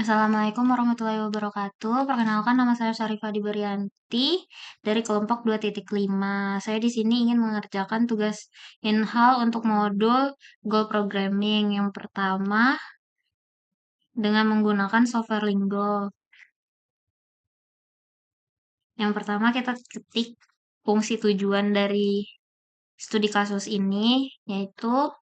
Assalamualaikum warahmatullahi wabarakatuh. Perkenalkan nama saya Syarifah Diberianti dari kelompok 2.5. Saya di sini ingin mengerjakan tugas in-house untuk modul Goal Programming. Yang pertama, dengan menggunakan software Lingo. Yang pertama kita ketik fungsi tujuan dari studi kasus ini, yaitu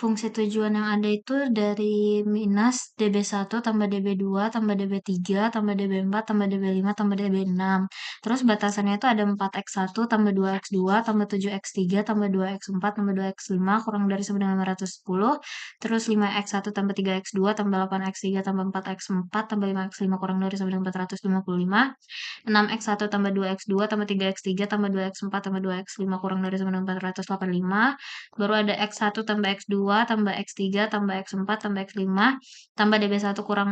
fungsi tujuan yang ada itu dari minus DB1 tambah DB2 tambah DB3 tambah DB4 tambah DB5 tambah DB6. Terus batasannya itu ada 4x1 tambah 2x2 tambah 7x3 tambah 2x4 tambah 2x5 kurang dari sama dengan 510. Terus 5x1 tambah 3x2 tambah 8x3 tambah 4x4 tambah 5x5 kurang dari sama dengan 455. 6x1 tambah 2x2 tambah 3x3 tambah 2x4 tambah 2x5 kurang dari sama dengan 485. Baru ada x1 tambah x2 tambah x3 tambah x4 tambah x5 tambah db1 kurang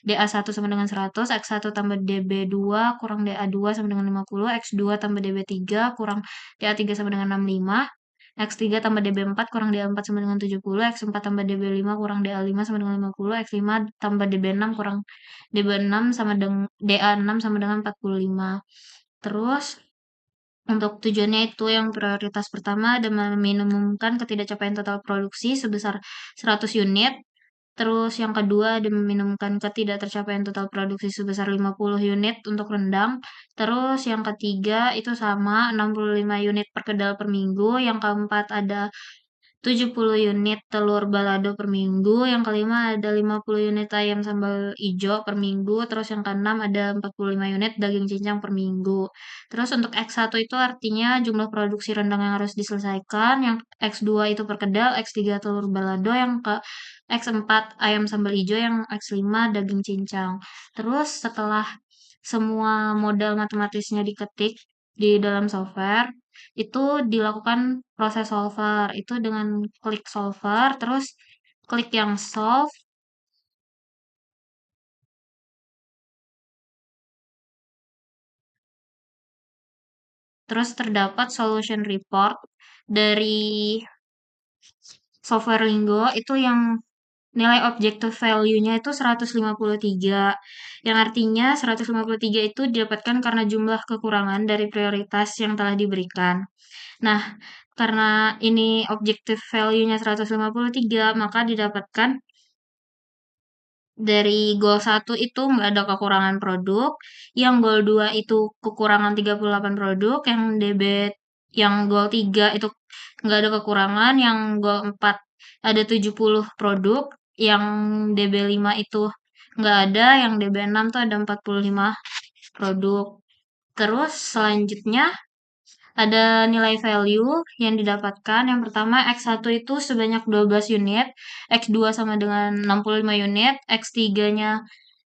da1 sama dengan 100, x1 tambah db2 kurang da2 sama dengan 50, x2 tambah db3 kurang da3 sama dengan 65, X3 tambah DB4 kurang DA4 sama dengan 70, X4 tambah DB5 kurang DA5 sama dengan 50, X5 tambah DB6 kurang DB6 sama dengan DA6 sama dengan 45. Terus untuk tujuannya itu yang prioritas pertama adalah meminimumkan ketidakcapaian total produksi sebesar 100 unit. Terus yang kedua ada meminimumkan ketidaktercapaian total produksi sebesar 50 unit untuk rendang. Terus yang ketiga itu sama 65 unit perkedel per minggu. Yang keempat ada 70 unit telur balado per minggu, yang kelima ada 50 unit ayam sambal ijo per minggu, terus yang keenam ada 45 unit daging cincang per minggu. Terus untuk X1 itu artinya jumlah produksi rendang yang harus diselesaikan, yang X2 itu perkedel, X3 telur balado, yang ke X4 ayam sambal ijo, yang X5 daging cincang. Terus setelah semua modal matematisnya diketik di dalam software, itu dilakukan proses solver. Itu dengan klik solver, terus klik yang solve, terus terdapat solution report dari software Linggo itu yang nilai objective value-nya itu 153, yang artinya 153 itu didapatkan karena jumlah kekurangan dari prioritas yang telah diberikan. Nah, karena ini objective value-nya 153, maka didapatkan dari goal 1 itu nggak ada kekurangan produk, yang goal 2 itu kekurangan 38 produk, yang goal 3 itu nggak ada kekurangan, yang goal 4 ada 70 produk, yang DB5 itu nggak ada, yang DB6 tuh ada 45 produk. Terus selanjutnya ada nilai value yang didapatkan. Yang pertama, X1 itu sebanyak 12 unit, X2 sama dengan 65 unit, X3-nya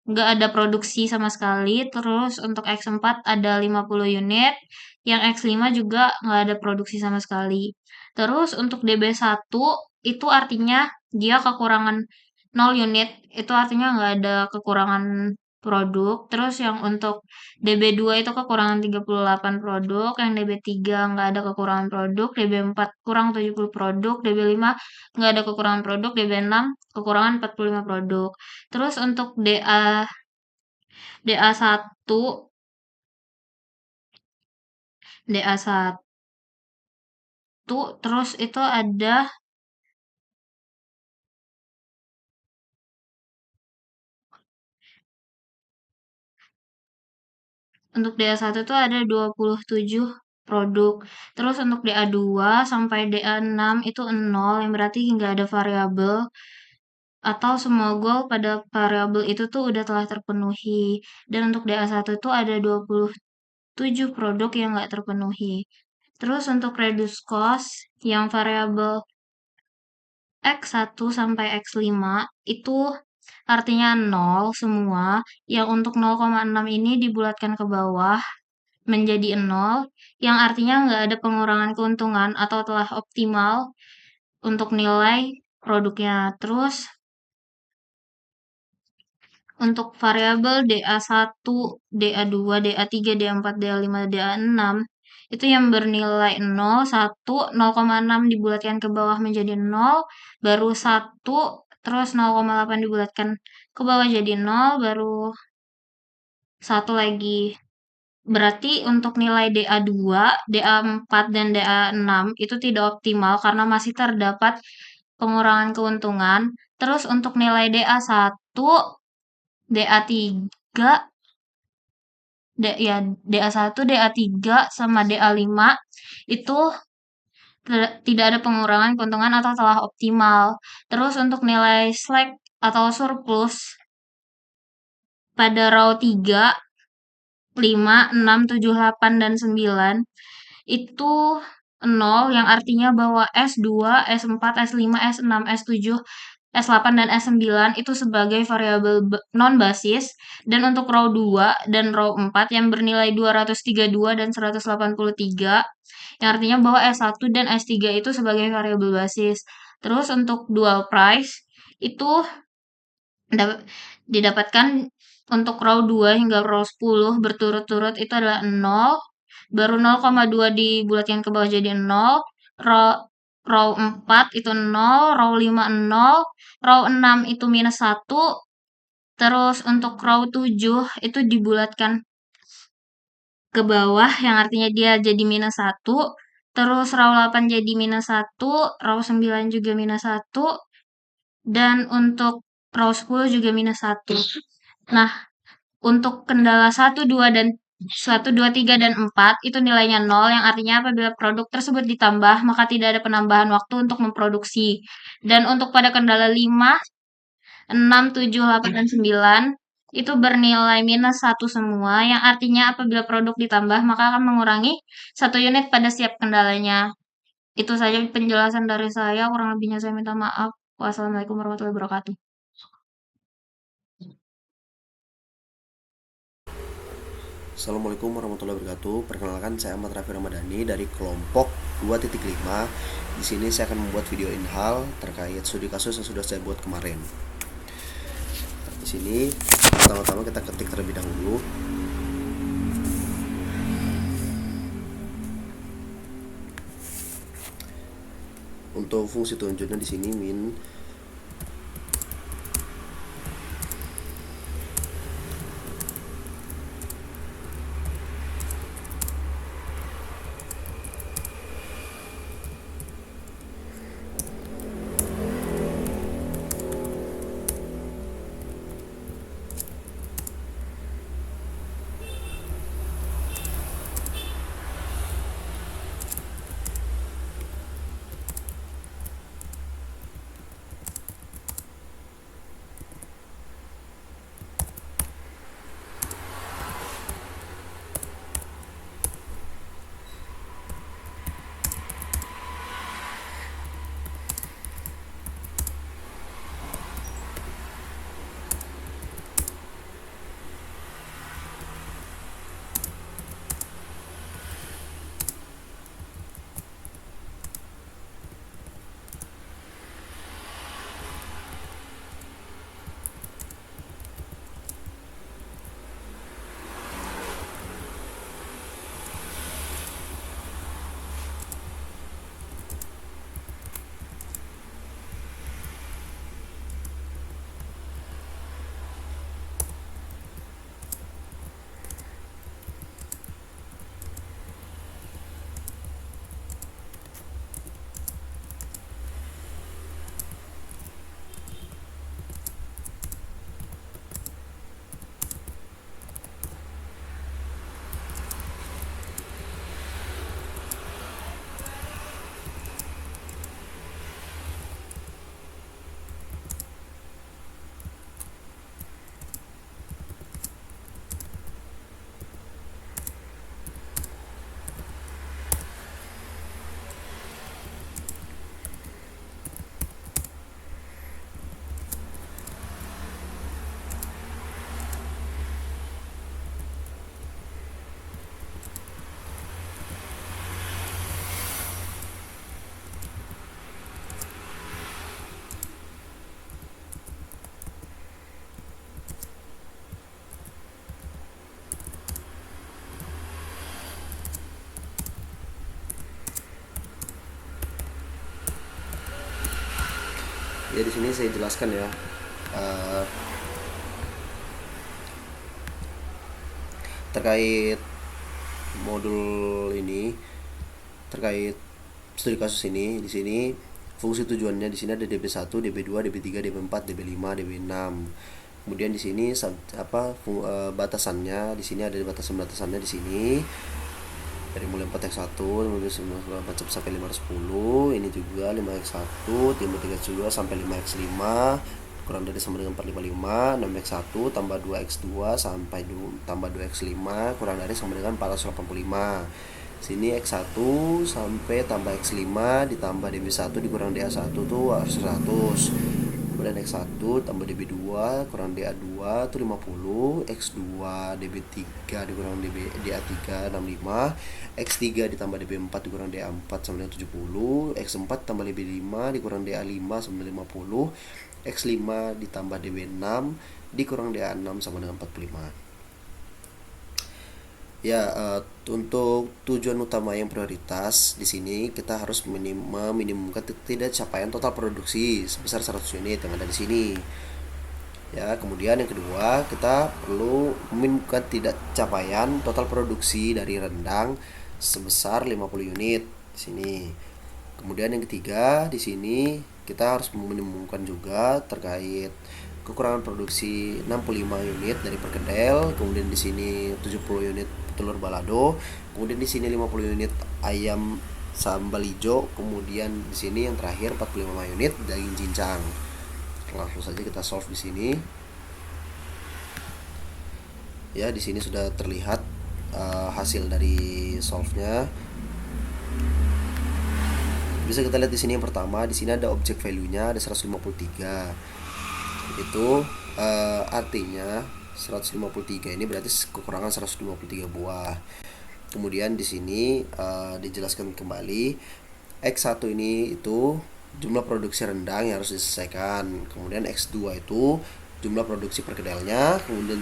nggak ada produksi sama sekali. Terus untuk X4 ada 50 unit, yang X5 juga nggak ada produksi sama sekali. Terus untuk DB1 itu artinya dia kekurangan 0 unit, itu artinya nggak ada kekurangan produk. Terus yang untuk DB2 itu kekurangan 38 produk, yang DB3 nggak ada kekurangan produk, DB4 kurang 70 produk, DB5 nggak ada kekurangan produk, DB6 kekurangan 45 produk. Terus untuk DA1 DA1 terus itu ada untuk DA1 itu ada 27 produk. Terus untuk DA2 sampai DA6 itu 0, yang berarti nggak ada variabel atau semua goal pada variabel itu tuh udah telah terpenuhi. Dan untuk DA1 itu ada 27 produk yang nggak terpenuhi. Terus untuk reduce cost yang variabel X1 sampai X5 itu artinya 0 semua, yang untuk 0,6 ini dibulatkan ke bawah menjadi 0, yang artinya nggak ada pengurangan keuntungan atau telah optimal untuk nilai produknya. Terus untuk variabel DA1, DA2, DA3, DA4, DA5, DA6 itu yang bernilai 0, 1, 0,6 dibulatkan ke bawah menjadi 0, baru 1, terus 0,8 dibulatkan ke bawah jadi 0, baru 1 lagi. Berarti untuk nilai DA2, DA4, dan DA6 itu tidak optimal karena masih terdapat pengurangan keuntungan. Terus untuk nilai DA1, DA3, ya DA1, DA3 sama DA5 itu tidak ada pengurangan keuntungan atau telah optimal. Terus untuk nilai slack atau surplus pada row 3, 5, 6, 7, 8, dan 9 itu 0, yang artinya bahwa S2, S4, S5, S6, S7, S8, dan S9 itu sebagai variabel non-basis, dan untuk row 2 dan row 4 yang bernilai 232 dan 183, yang artinya bahwa S1 dan S3 itu sebagai variabel basis. Terus untuk dual price itu didapatkan untuk row 2 hingga row 10 berturut-turut itu adalah 0, baru 0,2 dibulatkan ke bawah jadi 0, row 4 itu 0, row 5 0, row 6 itu minus 1, terus untuk row 7 itu dibulatkan ke bawah yang artinya dia jadi minus 1, terus row 8 jadi minus 1, row 9 juga minus 1, dan untuk row 10 juga minus 1. Nah, untuk kendala 1, 2, dan 1, 2, 3, dan 4 itu nilainya 0, yang artinya apabila produk tersebut ditambah, maka tidak ada penambahan waktu untuk memproduksi. Dan untuk pada kendala 5, 6, 7, 8, dan 9 itu bernilai minus 1 semua, yang artinya apabila produk ditambah, maka akan mengurangi 1 unit pada setiap kendalanya. Itu saja penjelasan dari saya, kurang lebihnya saya minta maaf. Wassalamualaikum warahmatullahi wabarakatuh. Assalamualaikum warahmatullahi wabarakatuh. Perkenalkan, saya Ahmad Raffi Ramadhani dari kelompok 2.5. Di sini saya akan membuat video inhal terkait studi kasus yang sudah saya buat kemarin. Di sini pertama-tama kita ketik terlebih dahulu. Untuk fungsi tunjuknya di sini min ya di sini saya jelaskan ya. Uh, Terkait modul ini, terkait studi kasus ini, di sini fungsi tujuannya di sini ada DB1, DB2, DB3, DB4, DB5, DB6. Kemudian di sini batasannya, di sini ada batasannya di sini. Dari mulai 4x1 sampai 510, ini juga 5x1, 3x juga sampai 5x5 kurang dari sama dengan 455, 6x1 tambah 2x2 sampai tambah 2x5 kurang dari sama dengan 485. Sini x1 sampai tambah x5 ditambah db1 dikurang da1 tuh harus 100. Kemudian x1 tambah db2 kurang da2 itu 50, x2 db3 dikurang da3 65, x3 ditambah db4 dikurang da4 sama dengan 70, x4 tambah db5 dikurang da5 sama dengan 50, x5 ditambah db6 dikurang da6 sama dengan 45. Ya, untuk tujuan utama yang prioritas di sini kita harus meminimumkan tidak capaian total produksi sebesar 100 unit yang ada di sini. Ya, kemudian yang kedua, kita perlu meminimumkan tidak capaian total produksi dari rendang sebesar 50 unit di sini. Kemudian yang ketiga, di sini kita harus meminimumkan juga terkait kekurangan produksi 65 unit dari perkedel, kemudian di sini 70 unit telur balado, kemudian di sini 50 unit ayam sambal hijau, kemudian di sini yang terakhir 45 unit daging cincang. Langsung saja kita solve di sini. Ya, di sini sudah terlihat hasil dari solve-nya. Bisa kita lihat di sini yang pertama, di sini ada objek value-nya ada 153. Itu artinya 153 ini berarti kekurangan 153 buah. Kemudian di sini dijelaskan kembali X1 ini itu jumlah produksi rendang yang harus diselesaikan. Kemudian X2 itu jumlah produksi perkedelnya, kemudian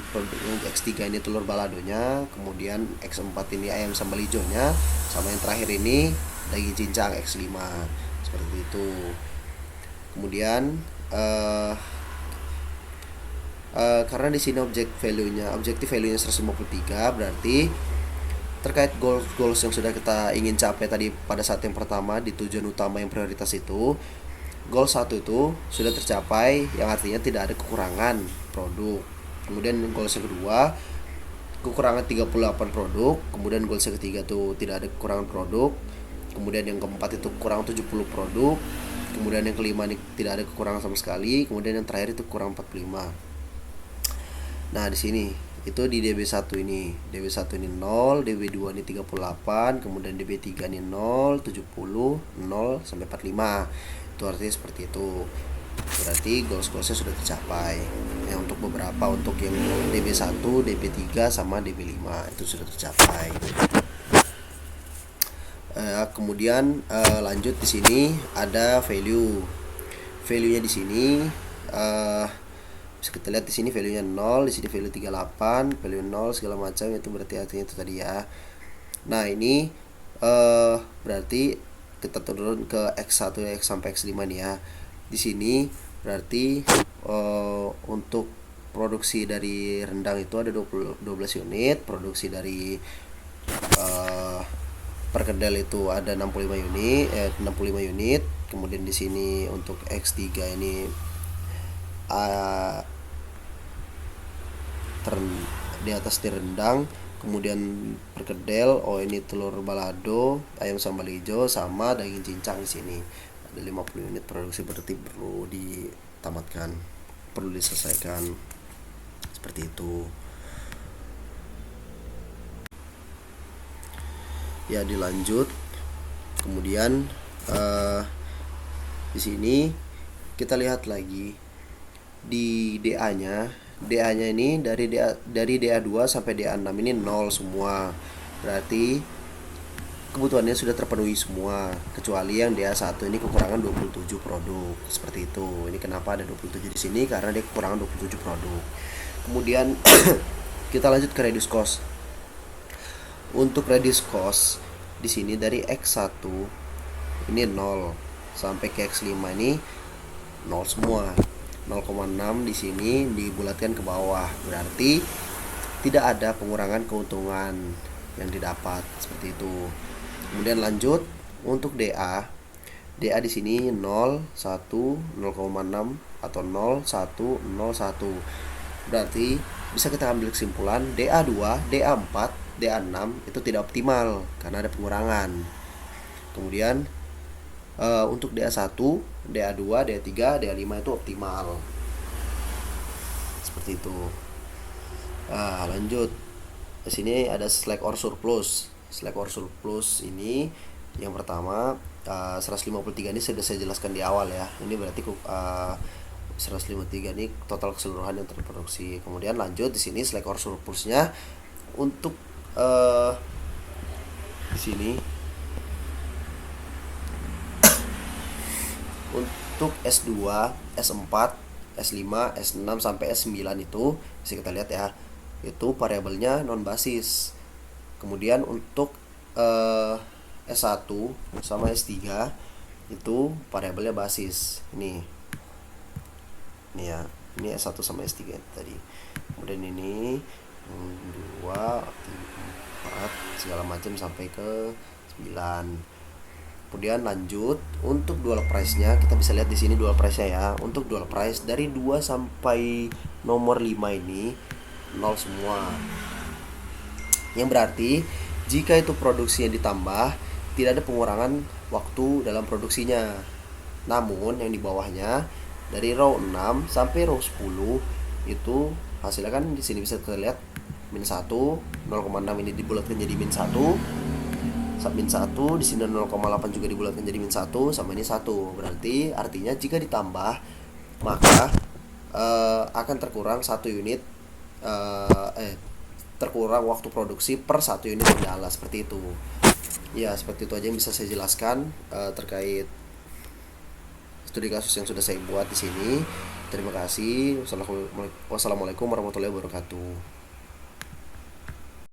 X3 ini telur baladonya, kemudian X4 ini ayam sambal hijaunya, sama yang terakhir ini daging cincang X5. Seperti itu. Kemudian karena di sini objektif value-nya 153, berarti terkait goals yang sudah kita ingin capai tadi pada saat yang pertama di tujuan utama yang prioritas itu, goal 1 itu sudah tercapai, yang artinya tidak ada kekurangan produk. Kemudian goals yang kedua kekurangan 38 produk, kemudian goals yang ketiga itu tidak ada kekurangan produk, kemudian yang keempat itu kurang 70 produk, kemudian yang kelima ini tidak ada kekurangan sama sekali, kemudian yang terakhir itu kurang 45. Nah, di sini itu di DB1 ini. DB1 ini 0, DB2 ini 38, kemudian DB3 ini 0, 70, 0 sampai 45. Itu artinya seperti itu. Berarti goals-goalsnya sudah tercapai. Ya, untuk beberapa, untuk yang DB1, DB3 sama DB5 itu sudah tercapai. Kemudian lanjut di sini ada value. Value-nya di sini bisa kita lihat di sini value-nya 0, di sini value 38, value 0 segala macam, itu berarti artinya itu tadi ya. Nah, ini berarti kita turun ke X1 X sampai X5 nih ya. Di sini berarti untuk produksi dari rendang itu ada 12 unit, produksi dari perkedel itu ada 65 unit. Kemudian di sini untuk X3 ini di atas di rendang, kemudian perkedel, ini telur balado, ayam sambal hijau sama daging cincang. Di sini ada 50 unit produksi, berarti perlu ditamatkan, perlu diselesaikan. Seperti itu. Ya, dilanjut. Kemudian di sini kita lihat lagi di DA-nya ini dari DA2 sampai DA6 ini 0 semua. Berarti kebutuhannya sudah terpenuhi semua, kecuali yang DA1 ini kekurangan 27 produk. Seperti itu. Ini kenapa ada 27 di sini, karena dia kekurangan 27 produk. Kemudian kita lanjut ke reduce cost. Untuk reduce cost di sini dari X1 ini 0 sampai ke X5 ini 0 semua. 0,6 di sini dibulatkan ke bawah, berarti tidak ada pengurangan keuntungan yang didapat, seperti itu. Kemudian lanjut untuk DA di sini 0, 1, 0,6 atau 0, 1, 0, 1. Berarti bisa kita ambil kesimpulan DA2, DA4, DA6 itu tidak optimal karena ada pengurangan. Kemudian untuk DA1, DA2, DA3, DA5 itu optimal. Seperti itu. Lanjut. Di sini ada slack or surplus. Slack or surplus ini yang pertama 153 ini sudah saya jelaskan di awal ya. Ini berarti 153 ini total keseluruhan yang terproduksi. Kemudian lanjut di sini slack or surplusnya untuk di sini untuk S2, S4, S5, S6 sampai S9 itu bisa kita lihat ya. Itu variabelnya non basis. Kemudian untuk S1 sama S3 itu variabelnya basis. Ini ya. Ini S1 sama S3 tadi. Kemudian ini 2, 4 segala macam sampai ke 9. Kemudian lanjut untuk dual price-nya, kita bisa lihat di sini dual price-nya ya. Untuk dual price dari 2 sampai nomor 5 ini nol semua. Yang berarti jika itu produksinya ditambah, tidak ada pengurangan waktu dalam produksinya. Namun yang di bawahnya dari row 6 sampai row 10 itu hasilnya kan di sini bisa terlihat min 1, 0,6 ini dibulatkan jadi min 1, min 1 di sini 0,8 juga dibulatkan jadi min 1 sama ini 1. Berarti artinya jika ditambah maka akan terkurang 1 unit terkurang waktu produksi per 1 unit kendala, seperti itu. Ya, seperti itu aja yang bisa saya jelaskan terkait studi kasus yang sudah saya buat di sini. Terima kasih. Wassalamualaikum warahmatullahi wabarakatuh.